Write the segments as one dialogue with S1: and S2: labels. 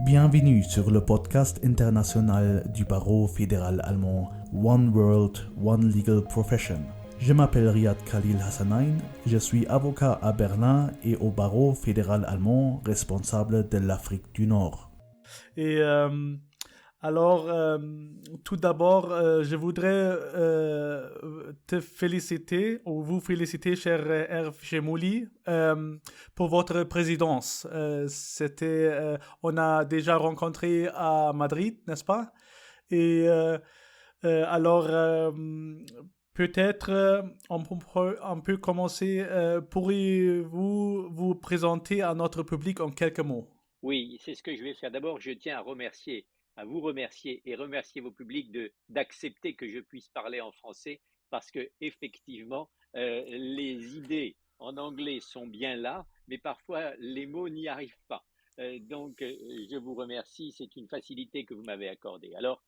S1: Bienvenue sur le podcast international du barreau fédéral allemand One World, One Legal Profession. Je m'appelle Riyad Khalil Hassanain, je suis avocat à Berlin et au barreau fédéral allemand responsable de l'Afrique du Nord.
S2: Et tout d'abord, je voudrais te féliciter, ou vous féliciter, cher Hervé Chemouli, pour votre présidence. On a déjà rencontré à Madrid, n'est-ce pas? Et peut-être on peut commencer. Pourriez-vous vous présenter à notre public en quelques mots?
S3: Oui, c'est ce que je vais faire. D'abord, je tiens à vous remercier et remercier vos publics d'accepter que je puisse parler en français parce que effectivement, les idées en anglais sont bien là, mais parfois les mots n'y arrivent pas. Je vous remercie. C'est une facilité que vous m'avez accordée. Alors,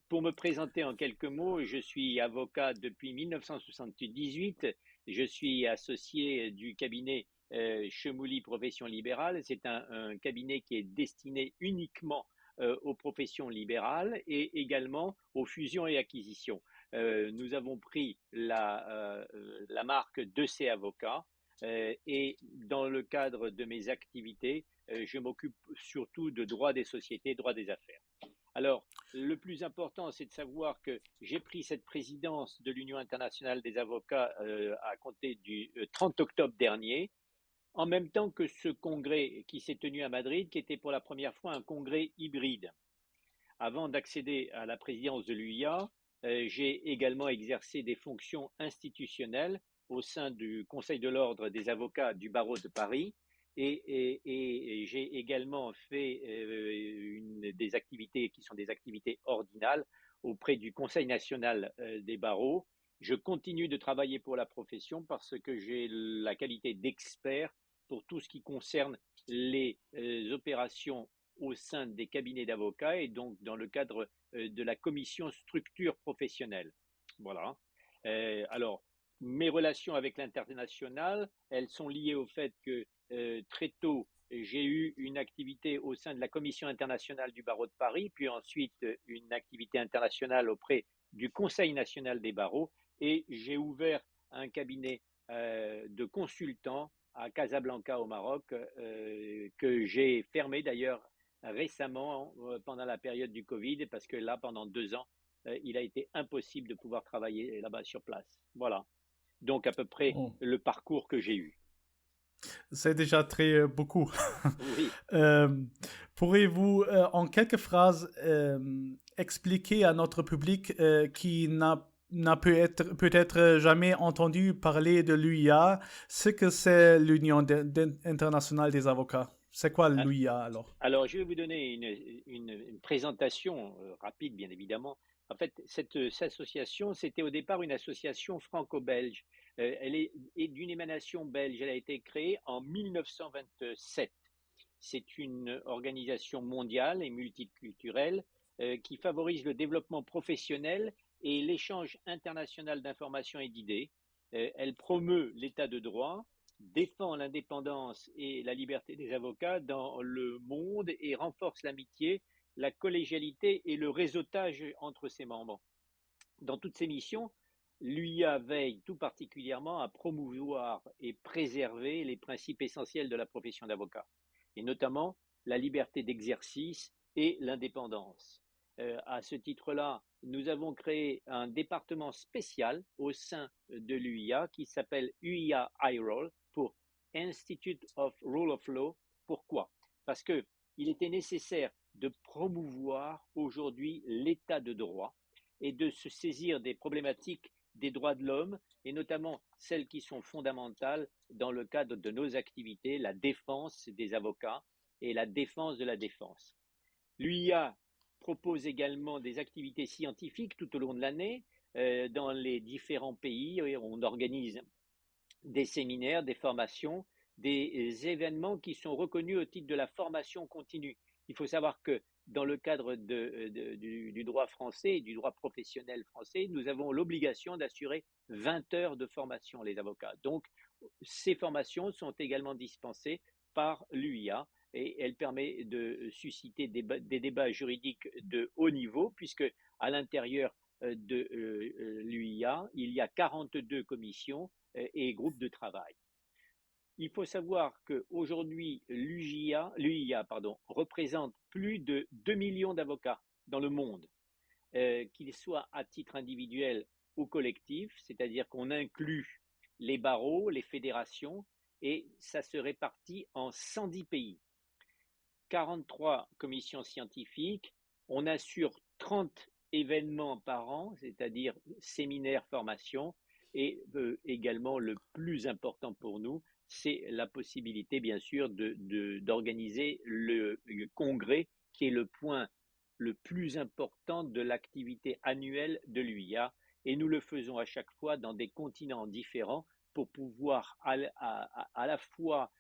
S3: pour me présenter en quelques mots, je suis avocat depuis 1978. Je suis associé du cabinet Chemouli Profession Libérale. C'est un cabinet qui est destiné uniquement aux professions libérales et également aux fusions et acquisitions. Nous avons pris la marque de ces avocats et dans le cadre de mes activités, je m'occupe surtout de droit des sociétés, droit des affaires. Alors, le plus important, c'est de savoir que j'ai pris cette présidence de l'Union internationale des avocats à compter du 30 octobre dernier, en même temps que ce congrès qui s'est tenu à Madrid, qui était pour la première fois un congrès hybride. Avant d'accéder à la présidence de l'UIA, j'ai également exercé des fonctions institutionnelles au sein du Conseil de l'Ordre des avocats du barreau de Paris et j'ai également fait des activités qui sont des activités ordinales auprès du Conseil national des barreaux. Je continue de travailler pour la profession parce que j'ai la qualité d'expert pour tout ce qui concerne les opérations au sein des cabinets d'avocats et donc dans le cadre de la commission structure professionnelle. Voilà. Alors, mes relations avec l'international, elles sont liées au fait que très tôt, j'ai eu une activité au sein de la commission internationale du barreau de Paris, puis ensuite une activité internationale auprès du Conseil national des barreaux et j'ai ouvert un cabinet de consultants à Casablanca au Maroc que j'ai fermé d'ailleurs récemment pendant la période du Covid parce que là, pendant 2 ans, il a été impossible de pouvoir travailler là-bas sur place. Voilà. Donc, à peu près le parcours que j'ai eu.
S2: C'est déjà très beaucoup.
S3: Oui.
S2: Pourriez-vous, en quelques phrases, expliquer à notre public qui n'a peut-être jamais entendu parler de l'UIA, ce que c'est l'Union internationale des avocats? C'est quoi l'UIA alors?
S3: Alors, je vais vous donner une présentation rapide, bien évidemment. En fait, cette association, c'était au départ une association franco-belge. Elle est d'une émanation belge. Elle a été créée en 1927. C'est une organisation mondiale et multiculturelle qui favorise le développement professionnel et l'échange international d'informations et d'idées. Elle promeut l'état de droit, défend l'indépendance et la liberté des avocats dans le monde et renforce l'amitié, la collégialité et le réseautage entre ses membres. Dans toutes ses missions, l'UIA veille tout particulièrement à promouvoir et préserver les principes essentiels de la profession d'avocat, et notamment la liberté d'exercice et l'indépendance. À ce titre-là, nous avons créé un département spécial au sein de l'UIA qui s'appelle UIA IROL pour Institute of Rule of Law. Pourquoi? Parce qu'il était nécessaire de promouvoir aujourd'hui l'état de droit et de se saisir des problématiques des droits de l'homme et notamment celles qui sont fondamentales dans le cadre de nos activités, la défense des avocats et la défense de la défense. L'UIA propose également des activités scientifiques tout au long de l'année dans les différents pays. On organise des séminaires, des formations, des événements qui sont reconnus au titre de la formation continue. Il faut savoir que dans le cadre du droit français et du droit professionnel français, nous avons l'obligation d'assurer 20 heures de formation, les avocats. Donc, ces formations sont également dispensées par l'UIA et elle permet de susciter des débats juridiques de haut niveau, puisque à l'intérieur de l'UIA, il y a 42 commissions et groupes de travail. Il faut savoir qu'aujourd'hui, l'UIA représente plus de 2 millions d'avocats dans le monde, qu'ils soient à titre individuel ou collectif, c'est-à-dire qu'on inclut les barreaux, les fédérations, et ça se répartit en 110 pays. 43 commissions scientifiques, on assure 30 événements par an, c'est-à-dire séminaires, formations, et également le plus important pour nous, c'est la possibilité, bien sûr, d'organiser le congrès, qui est le point le plus important de l'activité annuelle de l'UIA. Et nous le faisons à chaque fois dans des continents différents pour pouvoir à la fois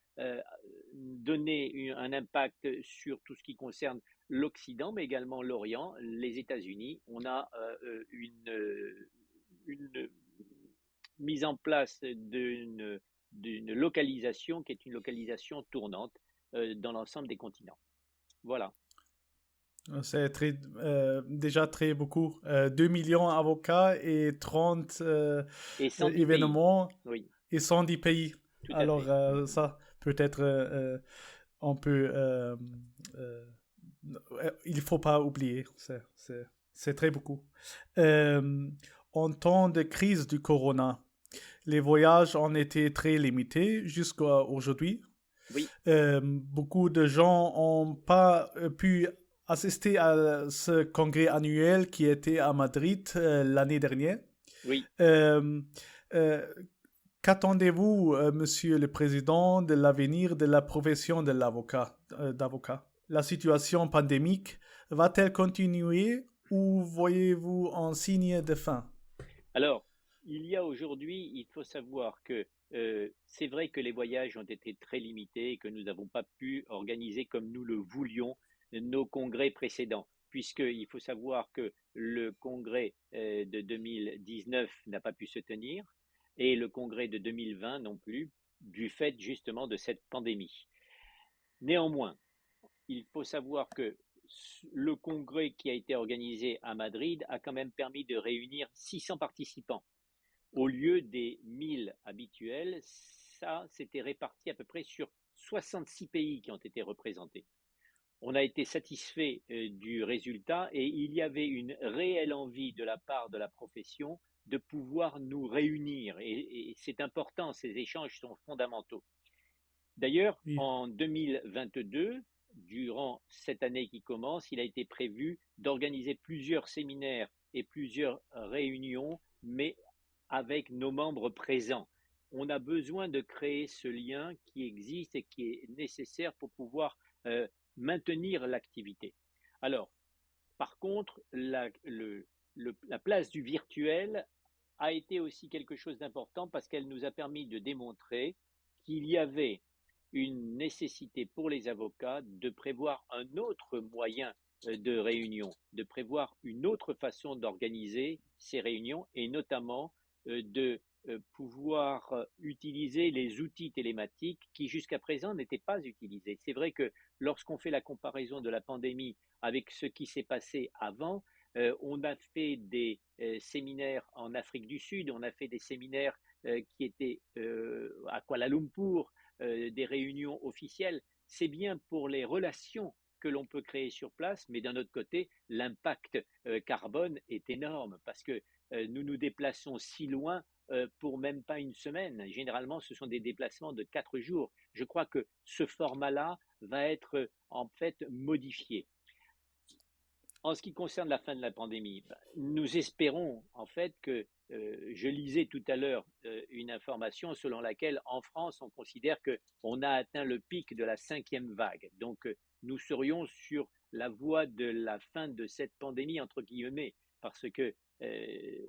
S3: donner un impact sur tout ce qui concerne l'Occident, mais également l'Orient, les États-Unis. On a une mise en place d'une localisation qui est une localisation tournante dans l'ensemble des continents. Voilà.
S2: C'est déjà très beaucoup. 2 millions d'avocats et 30 événements
S3: oui.
S2: et 110 pays.
S3: Tout
S2: Alors ça, peut-être on peut... il ne faut pas oublier. C'est très beaucoup. En temps de crise du corona, les voyages ont été très limités jusqu'à aujourd'hui.
S3: Oui.
S2: Beaucoup de gens n'ont pas pu assister à ce congrès annuel qui était à Madrid l'année dernière.
S3: Oui.
S2: Qu'attendez-vous, Monsieur le Président, de l'avenir de la profession de d'avocat? La situation pandémique va-t-elle continuer ou voyez-vous un signe de fin?
S3: Alors, il y a aujourd'hui, il faut savoir que c'est vrai que les voyages ont été très limités et que nous n'avons pas pu organiser comme nous le voulions nos congrès précédents, puisqu'il faut savoir que le congrès de 2019 n'a pas pu se tenir et le congrès de 2020 non plus, du fait justement de cette pandémie. Néanmoins, il faut savoir que le congrès qui a été organisé à Madrid a quand même permis de réunir 600 participants. Au lieu des 1000 habituels, ça s'était réparti à peu près sur 66 pays qui ont été représentés. On a été satisfait du résultat et il y avait une réelle envie de la part de la profession de pouvoir nous réunir. Et c'est important, ces échanges sont fondamentaux. D'ailleurs, oui. En 2022, durant cette année qui commence, il a été prévu d'organiser plusieurs séminaires et plusieurs réunions, mais avec nos membres présents. On a besoin de créer ce lien qui existe et qui est nécessaire pour pouvoir maintenir l'activité. Alors, par contre, la place du virtuel a été aussi quelque chose d'important parce qu'elle nous a permis de démontrer qu'il y avait une nécessité pour les avocats de prévoir un autre moyen de réunion, de prévoir une autre façon d'organiser ces réunions et notamment de pouvoir utiliser les outils télématiques qui jusqu'à présent n'étaient pas utilisés. C'est vrai que lorsqu'on fait la comparaison de la pandémie avec ce qui s'est passé avant, on a fait des séminaires en Afrique du Sud, on a fait des séminaires qui étaient à Kuala Lumpur, des réunions officielles. C'est bien pour les relations que l'on peut créer sur place, mais d'un autre côté, l'impact carbone est énorme parce que nous nous déplaçons si loin pour même pas une semaine. Généralement, ce sont des déplacements de 4 jours. Je crois que ce format-là va être en fait modifié. En ce qui concerne la fin de la pandémie, nous espérons en fait que, je lisais tout à l'heure une information selon laquelle en France, on considère qu'on a atteint le pic de la 5e vague. Donc, nous serions sur la voie de la fin de cette pandémie, entre guillemets, parce que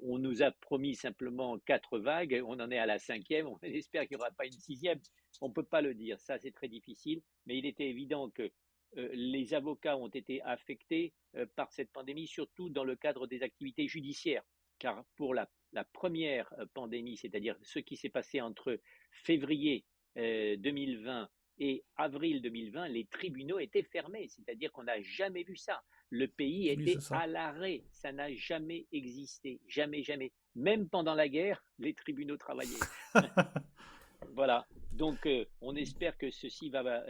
S3: on nous a promis simplement 4 vagues, on en est à la 5e, on espère qu'il n'y aura pas une 6e, on ne peut pas le dire, ça c'est très difficile, mais il était évident que les avocats ont été affectés par cette pandémie, surtout dans le cadre des activités judiciaires, car pour la première pandémie, c'est-à-dire ce qui s'est passé entre février 2020 Et avril 2020, les tribunaux étaient fermés, c'est-à-dire qu'on n'a jamais vu ça. Le pays
S2: Oui, c'est
S3: était
S2: ça.
S3: à l'arrêt, ça n'a jamais existé, jamais, jamais. Même pendant la guerre, les tribunaux travaillaient. Voilà. Donc, on espère que ceci va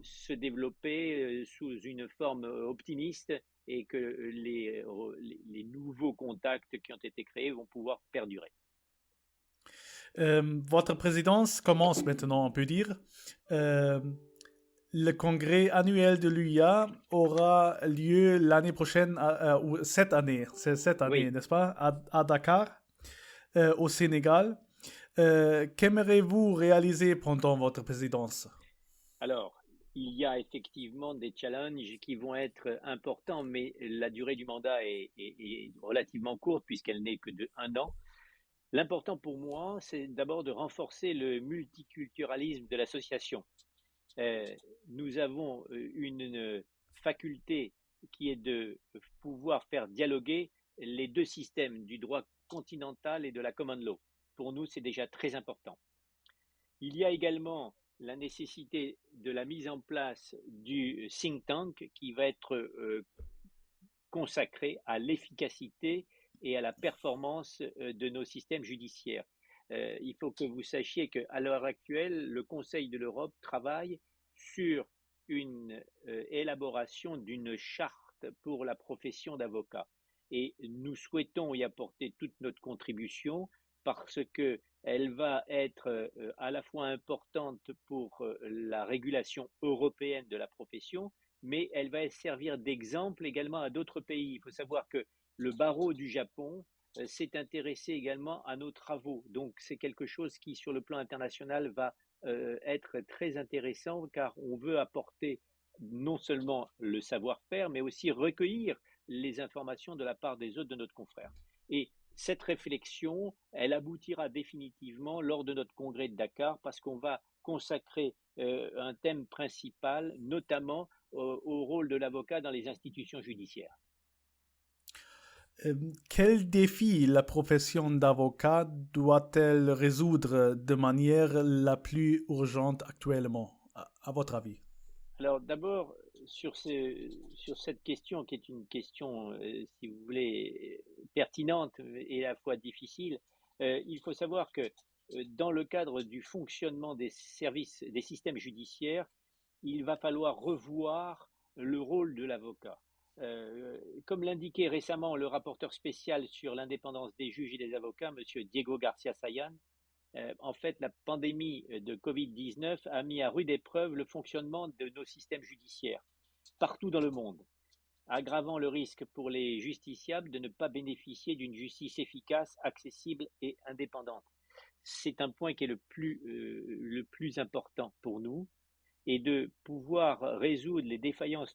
S3: se développer sous une forme optimiste et que les nouveaux contacts qui ont été créés vont pouvoir perdurer.
S2: Votre présidence commence maintenant, on peut dire. Euh, le congrès annuel de l'UIA aura lieu l'année prochaine, ou c'est cette année,
S3: Oui.
S2: n'est-ce pas, à Dakar, au Sénégal. Qu'aimerez-vous réaliser pendant votre présidence?
S3: Alors, il y a effectivement des challenges qui vont être importants, mais la durée du mandat est relativement courte puisqu'elle n'est que de 1 an. L'important pour moi, c'est d'abord de renforcer le multiculturalisme de l'association. Euh, Nous avons une faculté qui est de pouvoir faire dialoguer les deux systèmes du droit continental et de la common law. Pour nous, c'est déjà très important. Il y a également la nécessité de la mise en place du think tank qui va être consacré à l'efficacité et à la performance de nos systèmes judiciaires. Il faut que vous sachiez qu'à l'heure actuelle, le Conseil de l'Europe travaille sur une élaboration d'une charte pour la profession d'avocat. Et nous souhaitons y apporter toute notre contribution parce qu'elle va être à la fois importante pour la régulation européenne de la profession, mais elle va servir d'exemple également à d'autres pays. Il faut savoir que le barreau du Japon s'est intéressé également à nos travaux. Donc c'est quelque chose qui, sur le plan international, va être très intéressant car on veut apporter non seulement le savoir-faire, mais aussi recueillir les informations de la part des autres de notre confrère. Et cette réflexion, elle aboutira définitivement lors de notre congrès de Dakar parce qu'on va consacrer un thème principal, notamment au rôle de l'avocat dans les institutions judiciaires.
S2: Quel défi la profession d'avocat doit-elle résoudre de manière la plus urgente actuellement, à votre avis?
S3: Alors d'abord, sur cette question qui est une question, si vous voulez, pertinente et à la fois difficile, il faut savoir que dans le cadre du fonctionnement des services, des systèmes judiciaires, il va falloir revoir le rôle de l'avocat. Comme l'indiquait récemment le rapporteur spécial sur l'indépendance des juges et des avocats, M. Diego Garcia Sayan, en fait, la pandémie de Covid-19 a mis à rude épreuve le fonctionnement de nos systèmes judiciaires partout dans le monde, aggravant le risque pour les justiciables de ne pas bénéficier d'une justice efficace, accessible et indépendante. C'est un point qui est le plus important pour nous et de pouvoir résoudre les défaillances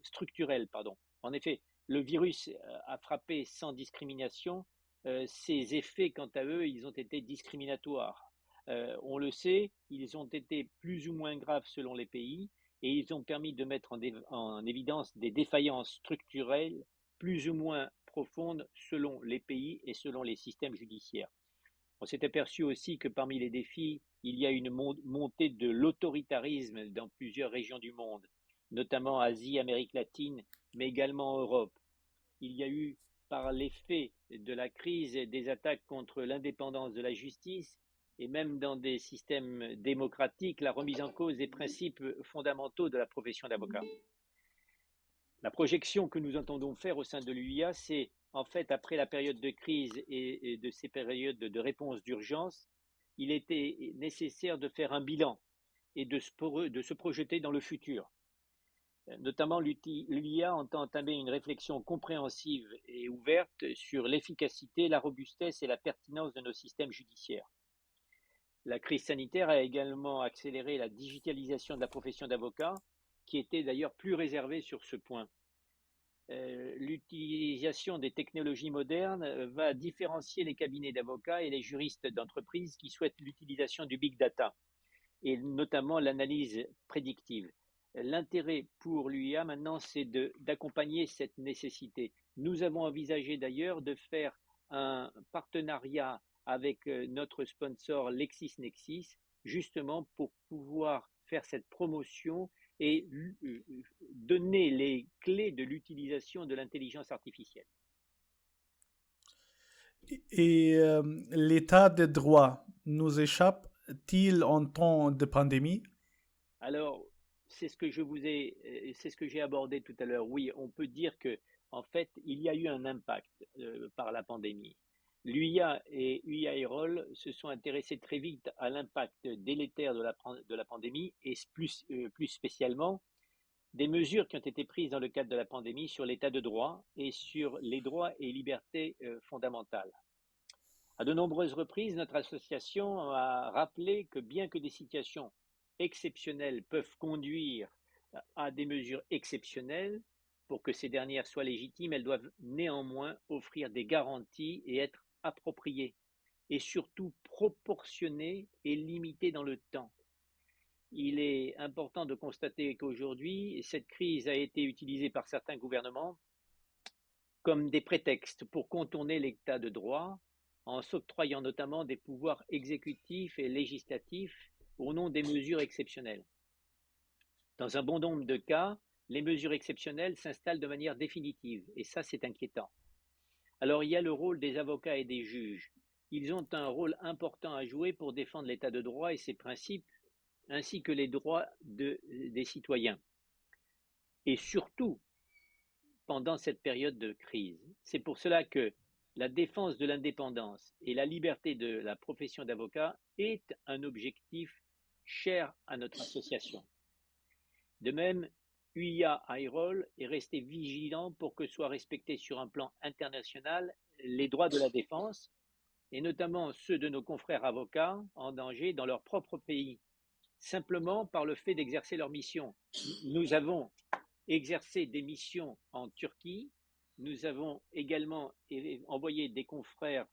S3: structurelles. En effet, le virus a frappé sans discrimination. Ces effets, quant à eux, ils ont été discriminatoires. On le sait, ils ont été plus ou moins graves selon les pays et ils ont permis de mettre en évidence des défaillances structurelles plus ou moins profondes selon les pays et selon les systèmes judiciaires. On s'est aperçu aussi que parmi les défis, il y a une montée de l'autoritarisme dans plusieurs régions du monde, notamment Asie, Amérique latine, mais également en Europe. Il y a eu, par l'effet de la crise, des attaques contre l'indépendance de la justice et même dans des systèmes démocratiques, la remise en cause des principes fondamentaux de la profession d'avocat. La projection que nous entendons faire au sein de l'UIA, c'est en fait, après la période de crise et de ces périodes de réponse d'urgence, il était nécessaire de faire un bilan et de se projeter dans le futur. Notamment, l'UIA entend entamer une réflexion compréhensive et ouverte sur l'efficacité, la robustesse et la pertinence de nos systèmes judiciaires. La crise sanitaire a également accéléré la digitalisation de la profession d'avocat, qui était d'ailleurs plus réservée sur ce point. L'utilisation des technologies modernes va différencier les cabinets d'avocats et les juristes d'entreprise qui souhaitent l'utilisation du big data et notamment l'analyse prédictive. L'intérêt pour l'UIA maintenant, c'est d'accompagner cette nécessité. Nous avons envisagé d'ailleurs de faire un partenariat avec notre sponsor LexisNexis, justement pour pouvoir faire cette promotion et donner les clés de l'utilisation de l'intelligence artificielle.
S2: Et l'état de droit nous échappe-t-il en temps de pandémie?
S3: Alors, c'est ce que j'ai abordé tout à l'heure. Oui, on peut dire que, en fait, il y a eu un impact par la pandémie. L'UIA et UIA-IROL se sont intéressés très vite à l'impact délétère de la pandémie et plus spécialement des mesures qui ont été prises dans le cadre de la pandémie sur l'état de droit et sur les droits et libertés fondamentales. À de nombreuses reprises, notre association a rappelé que bien que des situations exceptionnelles peuvent conduire à des mesures exceptionnelles, pour que ces dernières soient légitimes, elles doivent néanmoins offrir des garanties et être appropriées, et surtout proportionnées et limitées dans le temps. Il est important de constater qu'aujourd'hui, cette crise a été utilisée par certains gouvernements comme des prétextes pour contourner l'état de droit, en s'octroyant notamment des pouvoirs exécutifs et législatifs au nom des mesures exceptionnelles. Dans un bon nombre de cas, les mesures exceptionnelles s'installent de manière définitive, et ça, c'est inquiétant. Alors, il y a le rôle des avocats et des juges. Ils ont un rôle important à jouer pour défendre l'état de droit et ses principes, ainsi que les droits des citoyens. Et surtout, pendant cette période de crise. C'est pour cela que la défense de l'indépendance et la liberté de la profession d'avocat est un objectif cher à notre association. De même, UIA-IROL est resté vigilant pour que soient respectés sur un plan international les droits de la défense, et notamment ceux de nos confrères avocats en danger dans leur propre pays, simplement par le fait d'exercer leur mission. Nous avons exercé des missions en Turquie. Nous avons également envoyé des confrères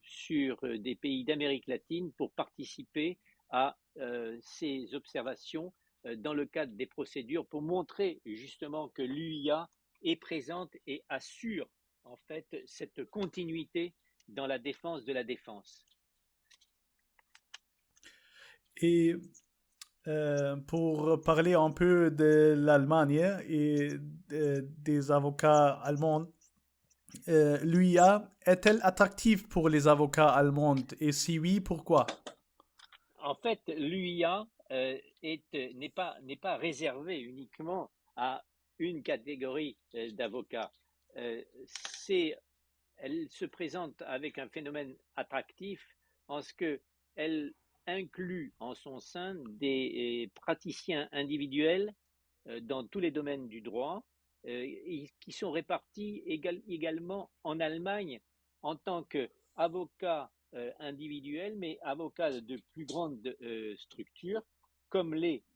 S3: sur des pays d'Amérique latine pour participer à ces observations dans le cadre des procédures pour montrer justement que l'UIA est présente et assure en fait cette continuité dans la défense de la défense.
S2: Et pour parler un peu de l'Allemagne et des avocats allemands, l'UIA est-elle attractive pour les avocats allemands? Et si oui, pourquoi?
S3: En fait, l'UIA n'est pas réservée uniquement à une catégorie d'avocats. Elle se présente avec un phénomène attractif en ce qu'elle inclut en son sein des praticiens individuels dans tous les domaines du droit qui sont répartis également en Allemagne en tant qu'avocats individuels, mais avocats de plus grandes structures, comme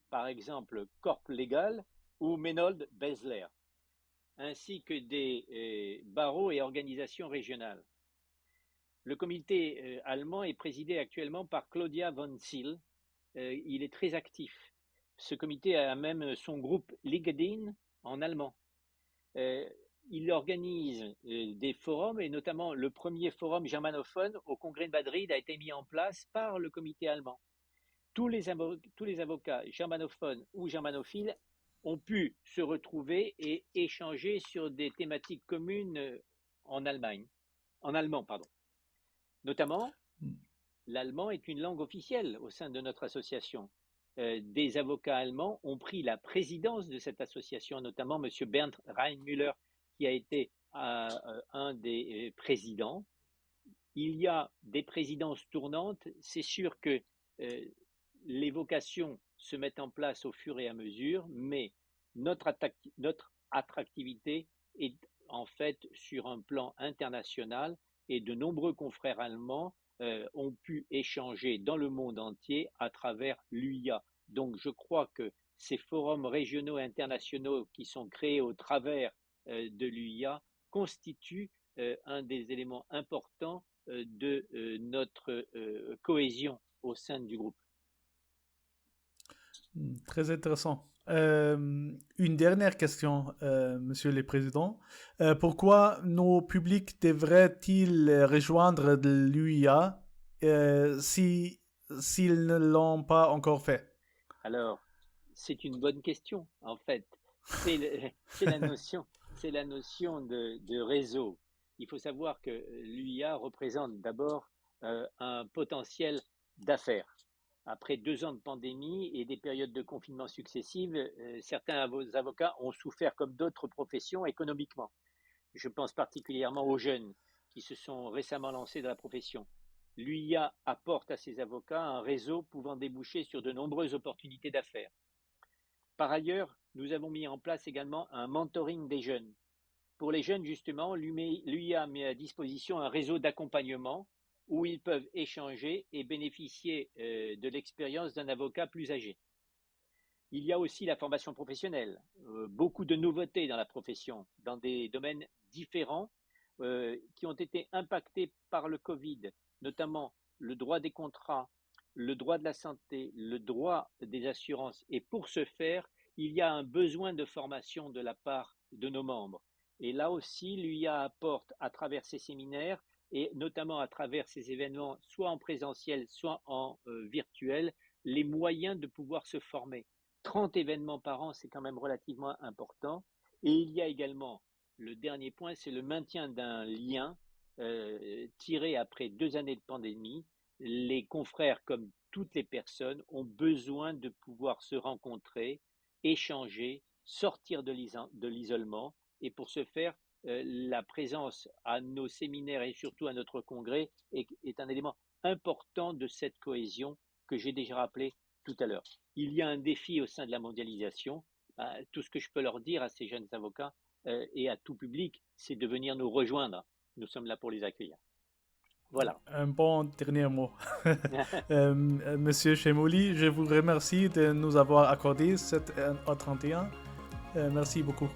S3: par exemple, Corp Legal ou Menold Besler, ainsi que des barreaux et organisations régionales. Le comité allemand est présidé actuellement par Claudia von Zyl. Il est très actif. Ce comité a même son groupe LinkedIn en allemand. Il organise des forums, et notamment le premier forum germanophone au Congrès de Madrid a été mis en place par le comité allemand. Tous les avocats germanophones ou germanophiles ont pu se retrouver et échanger sur des thématiques communes en allemand. Notamment, l'allemand est une langue officielle au sein de notre association. Des avocats allemands ont pris la présidence de cette association, notamment M. Bernd Reinmüller, qui a été un des présidents. Il y a des présidences tournantes. C'est sûr que les vocations se mettent en place au fur et à mesure, mais notre attractivité est en fait sur un plan international, et de nombreux confrères allemands ont pu échanger dans le monde entier à travers l'UIA. Donc je crois que ces forums régionaux et internationaux qui sont créés au travers de l'UIA constituent un des éléments importants de notre cohésion au sein du groupe.
S2: Très intéressant. Une dernière question, Monsieur le Président. Pourquoi nos publics devraient-ils rejoindre l'UIA s'ils ne l'ont pas encore fait?
S3: Alors, c'est une bonne question, en fait. C'est la notion de réseau. Il faut savoir que l'UIA représente d'abord un potentiel d'affaires. Après 2 ans de pandémie et des périodes de confinement successives, certains avocats ont souffert, comme d'autres professions, économiquement. Je pense particulièrement aux jeunes qui se sont récemment lancés dans la profession. L'UIA apporte à ses avocats un réseau pouvant déboucher sur de nombreuses opportunités d'affaires. Par ailleurs, nous avons mis en place également un mentoring des jeunes. Pour les jeunes, justement, l'UIA met à disposition un réseau d'accompagnement où ils peuvent échanger et bénéficier de l'expérience d'un avocat plus âgé. Il y a aussi la formation professionnelle. Beaucoup de nouveautés dans la profession, dans des domaines différents qui ont été impactés par le Covid, notamment le droit des contrats, le droit de la santé, le droit des assurances. Et pour ce faire, il y a un besoin de formation de la part de nos membres. Et là aussi, l'UIA apporte à travers ces séminaires et notamment à travers ces événements, soit en présentiel, soit en virtuel, les moyens de pouvoir se former. 30 événements par an, c'est quand même relativement important. Et il y a également, le dernier point, c'est le maintien d'un lien tiré après 2 années de pandémie. Les confrères, comme toutes les personnes, ont besoin de pouvoir se rencontrer, échanger, sortir de l'isolement. Et pour ce faire, la présence à nos séminaires et surtout à notre congrès est un élément important de cette cohésion que j'ai déjà rappelé tout à l'heure. Il y a un défi au sein de la mondialisation. Tout ce que je peux leur dire à ces jeunes avocats et à tout public, c'est de venir nous rejoindre. Nous sommes là pour les accueillir. Voilà.
S2: Un bon dernier mot. Monsieur Chemouli, je vous remercie de nous avoir accordé cet entretien. Merci beaucoup.